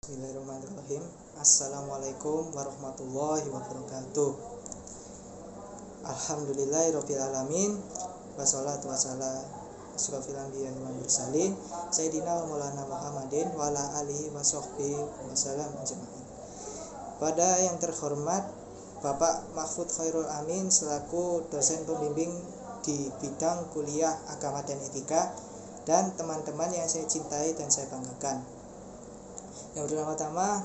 Bismillahirrahmanirrahim. Assalamualaikum warahmatullahi wabarakatuh. Alhamdulillahirabbil alamin. Wassalatu wassalamu asyrofil anbiya'i wal mursalin Sayyidina wa Maulana Muhammadin wa ala alihi washabbihi wasallam ajma'in. Pada yang terhormat Bapak Mahfud Khairul Amin selaku dosen pembimbing di bidang kuliah agama dan etika, dan teman-teman yang saya cintai dan saya banggakan. Yang pertama-tama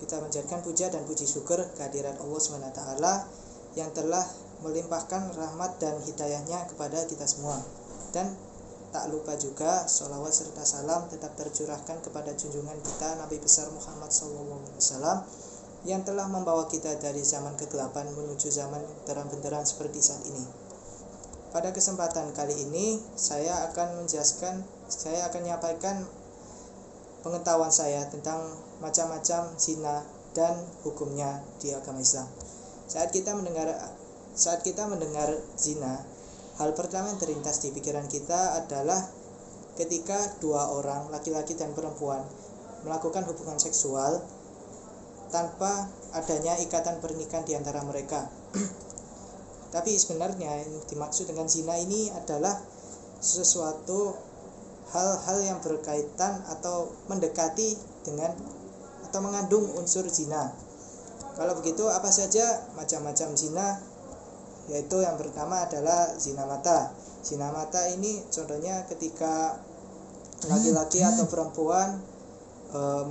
kita menjadikan puja dan puji syukur kehadirat Allah SWT yang telah melimpahkan rahmat dan hidayahnya kepada kita semua. Dan tak lupa juga sholawat serta salam tetap tercurahkan kepada junjungan kita Nabi besar Muhammad SAW yang telah membawa kita dari zaman kegelapan menuju zaman terang benderang seperti saat ini. Pada kesempatan kali ini saya akan menyampaikan pengetahuan saya tentang macam-macam zina dan hukumnya di agama Islam. Saat kita mendengar zina, hal pertama yang terlintas di pikiran kita adalah ketika dua orang, laki-laki dan perempuan, melakukan hubungan seksual tanpa adanya ikatan pernikahan di antara mereka. Tapi sebenarnya yang dimaksud dengan zina ini adalah sesuatu hal-hal yang berkaitan atau mendekati dengan atau mengandung unsur zina. Kalau begitu apa saja macam-macam zina? Yaitu yang pertama adalah zina mata. Zina mata ini contohnya ketika laki-laki atau perempuan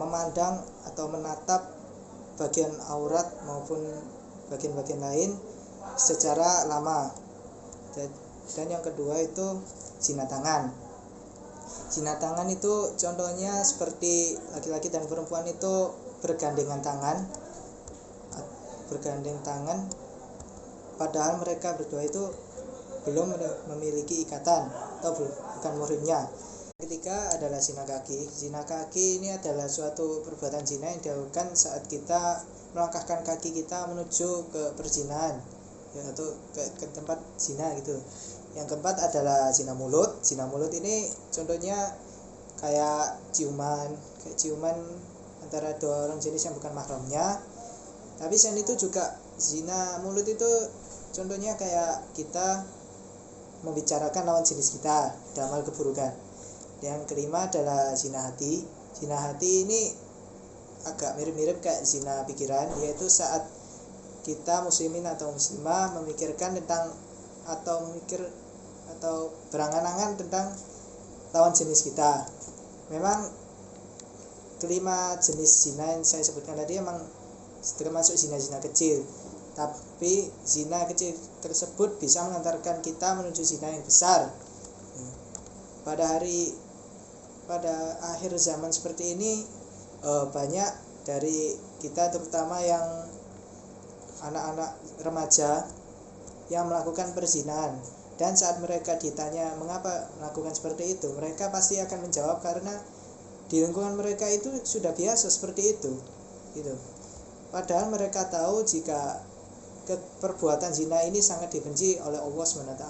memandang atau menatap bagian aurat maupun bagian-bagian lain secara lama. Dan yang kedua itu zina tangan. Zina tangan itu contohnya seperti laki-laki dan perempuan itu bergandengan tangan padahal mereka berdua itu belum memiliki ikatan atau bukan muhrimnya. Ketiga adalah zina kaki. Zina kaki ini adalah suatu perbuatan zina yang dilakukan saat kita melangkahkan kaki kita menuju ke perzinahan, atau ke tempat zina gitu. Yang keempat adalah zina mulut. Zina mulut ini contohnya kayak ciuman antara dua orang jenis yang bukan mahramnya. Tapi selain itu juga zina mulut itu contohnya kayak kita membicarakan lawan jenis kita dalam hal keburukan. Yang kelima adalah zina hati. Zina hati ini agak mirip-mirip kayak zina pikiran, yaitu saat kita muslimin atau muslimah memikirkan tentang atau berangan-angan tentang lawan jenis kita. Memang kelima jenis zina yang saya sebutkan tadi memang termasuk zina-zina kecil, tapi zina kecil tersebut bisa mengantarkan kita menuju zina yang besar. Pada akhir zaman seperti ini banyak dari kita, terutama yang anak-anak remaja, yang melakukan perzinahan. Dan saat mereka ditanya mengapa melakukan seperti itu, mereka pasti akan menjawab karena di lingkungan mereka itu sudah biasa seperti itu gitu. Padahal mereka tahu jika perbuatan zina ini sangat dibenci oleh Allah SWT,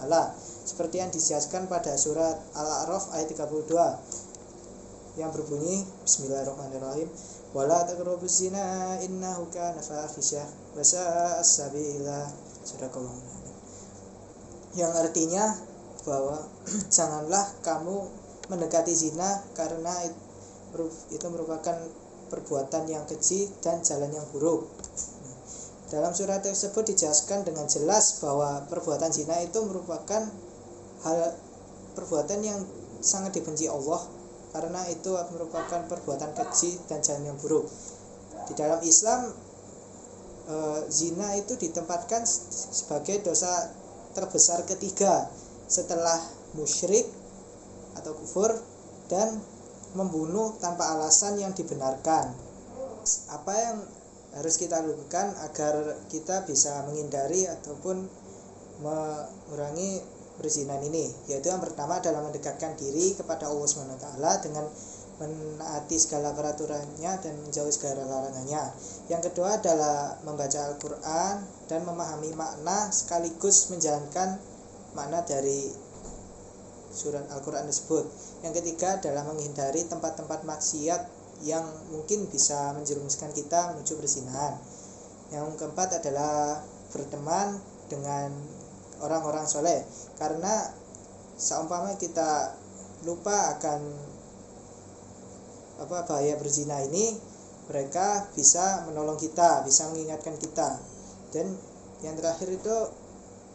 seperti yang dijelaskan pada surat Al-A'raf ayat 32 yang berbunyi Bismillahirrahmanirrahim, wala taqrabuz zina innahu kana fahisyah wa sa'a sabila. Sadaqallahu. Yang artinya bahwa janganlah kamu mendekati zina karena itu merupakan perbuatan yang keji dan jalan yang buruk. Dalam surat tersebut dijelaskan dengan jelas bahwa perbuatan zina itu merupakan perbuatan yang sangat dibenci Allah, karena itu merupakan perbuatan keji dan jalan yang buruk. Di dalam Islam zina itu ditempatkan sebagai dosa terbesar ketiga setelah musyrik atau kufur dan membunuh tanpa alasan yang dibenarkan. Apa yang harus kita lakukan agar kita bisa menghindari ataupun mengurangi perzinahan ini? Yaitu yang pertama adalah mendekatkan diri kepada Allah SWT dengan menaati segala peraturannya dan menjauhi segala larangannya. Yang kedua adalah membaca Al-Quran dan memahami makna sekaligus menjalankan makna dari surat Al-Quran tersebut. Yang ketiga adalah menghindari tempat-tempat maksiat yang mungkin bisa menjerumuskan kita menuju perzinahan. Yang keempat adalah berteman dengan orang-orang soleh, karena seumpama kita lupa akan bahaya berzina ini, mereka bisa menolong kita, bisa mengingatkan kita. Dan yang terakhir itu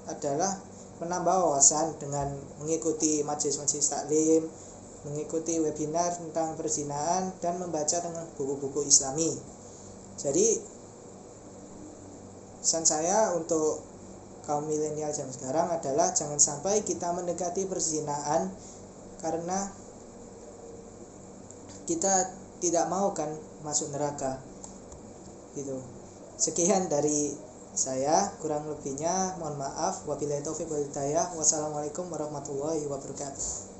adalah menambah wawasan dengan mengikuti majelis-majelis taklim, mengikuti webinar tentang perzinahan, dan membaca dengan buku-buku Islami. Jadi pesan saya untuk kaum milenial zaman sekarang adalah jangan sampai kita mendekati perzinahan karena kita tidak mau kan masuk neraka gitu. Sekian dari saya, kurang lebihnya mohon maaf. Wabillahi taufiq wal hidayah. Wassalamualaikum warahmatullahi wabarakatuh.